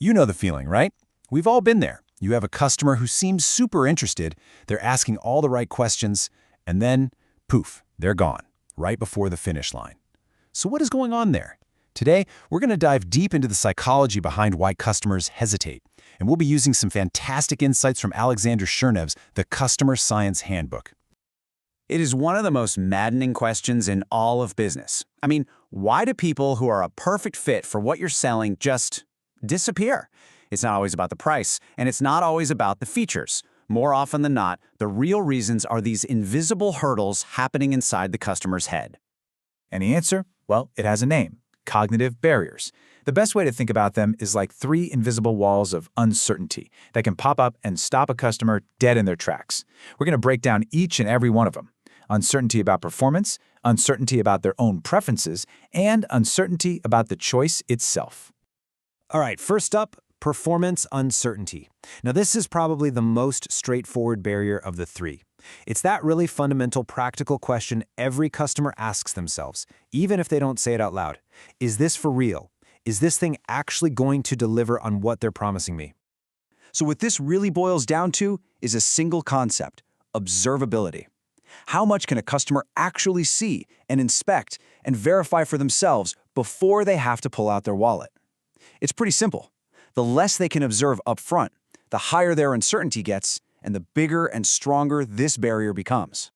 You know the feeling, right? We've all been there. You have a customer who seems super interested, they're asking all the right questions, and then, poof, they're gone, right before the finish line. So what is going on there? Today, we're going to dive deep into the psychology behind why customers hesitate, and we'll be using some fantastic insights from Alexander Chernev's The Customer Science Handbook. It is one of the most maddening questions in all of business. I mean, why do people who are a perfect fit for what you're selling just disappear? It's not always about the price, and it's not always about the features. More often than not, the real reasons are these invisible hurdles happening inside the customer's head. And the answer? Well, it has a name: cognitive barriers. The best way to think about them is like three invisible walls of uncertainty that can pop up and stop a customer dead in their tracks. We're going to break down each and every one of them. Uncertainty about performance, uncertainty about their own preferences, and uncertainty about the choice itself. All right, first up, performance uncertainty. Now, this is probably the most straightforward barrier of the three. It's that really fundamental practical question every customer asks themselves, even if they don't say it out loud. Is this for real? Is this thing actually going to deliver on what they're promising me? So what this really boils down to is a single concept: observability. How much can a customer actually see and inspect and verify for themselves before they have to pull out their wallet? It's pretty simple. The less they can observe up front, the higher their uncertainty gets, and the bigger and stronger this barrier becomes.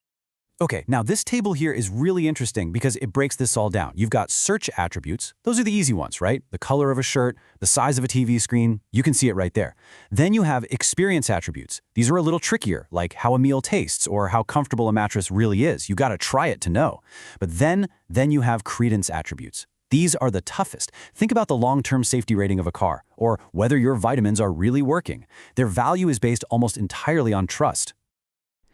Okay, now this table here is really interesting because it breaks this all down. You've got search attributes. Those are the easy ones, right? The color of a shirt, the size of a TV screen, you can see it right there. Then you have experience attributes. These are a little trickier, like how a meal tastes or how comfortable a mattress really is. You gotta try it to know. But then you have credence attributes. These are the toughest. Think about the long-term safety rating of a car, or whether your vitamins are really working. Their value is based almost entirely on trust.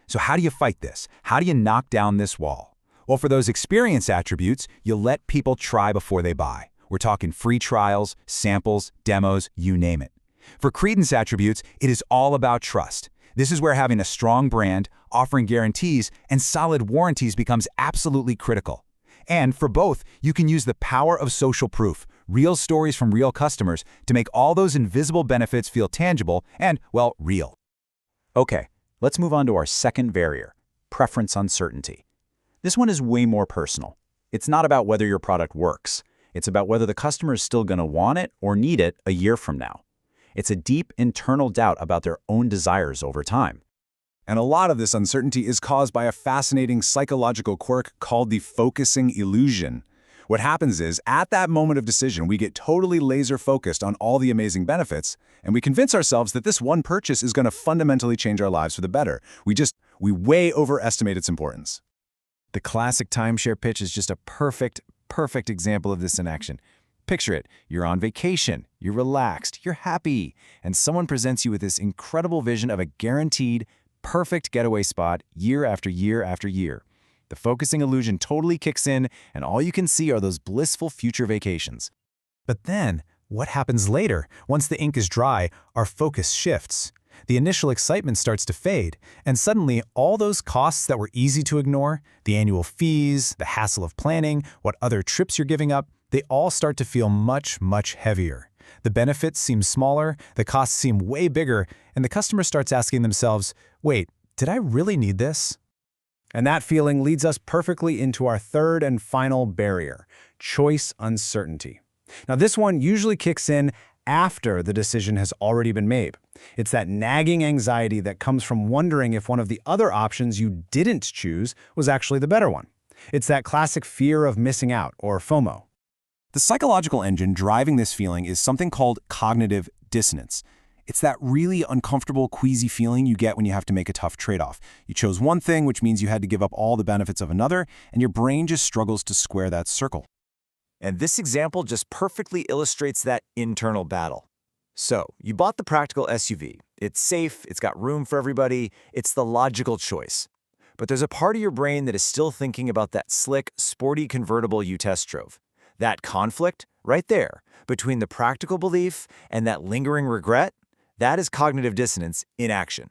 So how do you fight this? How do you knock down this wall? Well, for those experience attributes, you let people try before they buy. We're talking free trials, samples, demos, you name it. For credence attributes, it is all about trust. This is where having a strong brand, offering guarantees, and solid warranties becomes absolutely critical. And for both, you can use the power of social proof, real stories from real customers, to make all those invisible benefits feel tangible and, well, real. Okay, let's move on to our second barrier: preference uncertainty. This one is way more personal. It's not about whether your product works. It's about whether the customer is still going to want it or need it a year from now. It's a deep internal doubt about their own desires over time. And a lot of this uncertainty is caused by a fascinating psychological quirk called the focusing illusion. What happens is, at that moment of decision, we get totally laser-focused on all the amazing benefits, and we convince ourselves that this one purchase is going to fundamentally change our lives for the better. We way overestimate its importance. The classic timeshare pitch is just a perfect example of this in action. Picture it. You're on vacation, you're relaxed, you're happy, and someone presents you with this incredible vision of a guaranteed, perfect getaway spot year after year after year. The focusing illusion totally kicks in, and all you can see are those blissful future vacations. But then, what happens later? Once the ink is dry, our focus shifts. The initial excitement starts to fade, and suddenly all those costs that were easy to ignore, the annual fees, the hassle of planning, what other trips you're giving up, they all start to feel much, much heavier. The benefits seem smaller, the costs seem way bigger, and the customer starts asking themselves, wait, did I really need this? And that feeling leads us perfectly into our third and final barrier: choice uncertainty. Now, this one usually kicks in after the decision has already been made. It's that nagging anxiety that comes from wondering if one of the other options you didn't choose was actually the better one. It's that classic fear of missing out, or FOMO. The psychological engine driving this feeling is something called cognitive dissonance. It's that really uncomfortable, queasy feeling you get when you have to make a tough trade-off. You chose one thing, which means you had to give up all the benefits of another, and your brain just struggles to square that circle. And this example just perfectly illustrates that internal battle. So, you bought the practical SUV. It's safe, it's got room for everybody, it's the logical choice. But there's a part of your brain that is still thinking about that slick, sporty convertible you test drove. That conflict, right there, between the practical belief and that lingering regret, that is cognitive dissonance in action.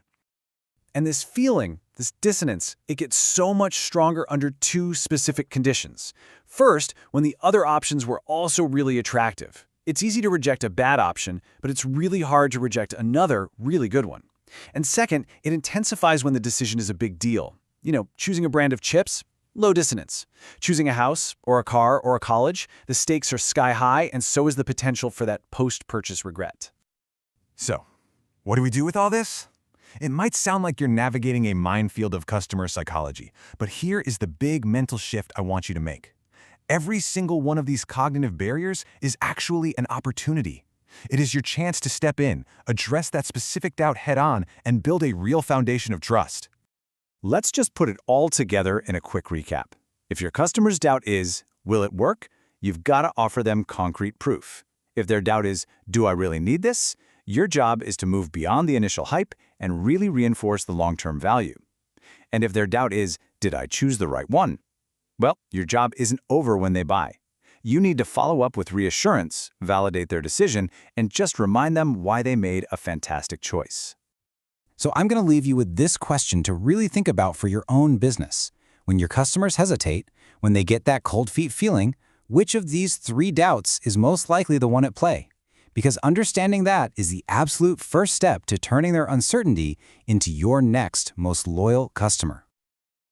And this feeling, this dissonance, it gets so much stronger under two specific conditions. First, when the other options were also really attractive. It's easy to reject a bad option, but it's really hard to reject another really good one. And second, it intensifies when the decision is a big deal. Choosing a brand of chips? Low dissonance. Choosing a house, or a car, or a college? The stakes are sky high, and so is the potential for that post-purchase regret. So, what do we do with all this? It might sound like you're navigating a minefield of customer psychology, but here is the big mental shift I want you to make. Every single one of these cognitive barriers is actually an opportunity. It is your chance to step in, address that specific doubt head-on, and build a real foundation of trust. Let's just put it all together in a quick recap. If your customer's doubt is, will it work? You've got to offer them concrete proof. If their doubt is, do I really need this? Your job is to move beyond the initial hype and really reinforce the long-term value. And if their doubt is, did I choose the right one? Well, your job isn't over when they buy. You need to follow up with reassurance, validate their decision, and just remind them why they made a fantastic choice. So I'm going to leave you with this question to really think about for your own business. When your customers hesitate, when they get that cold feet feeling, which of these 3 doubts is most likely the one at play? Because understanding that is the absolute first step to turning their uncertainty into your next most loyal customer.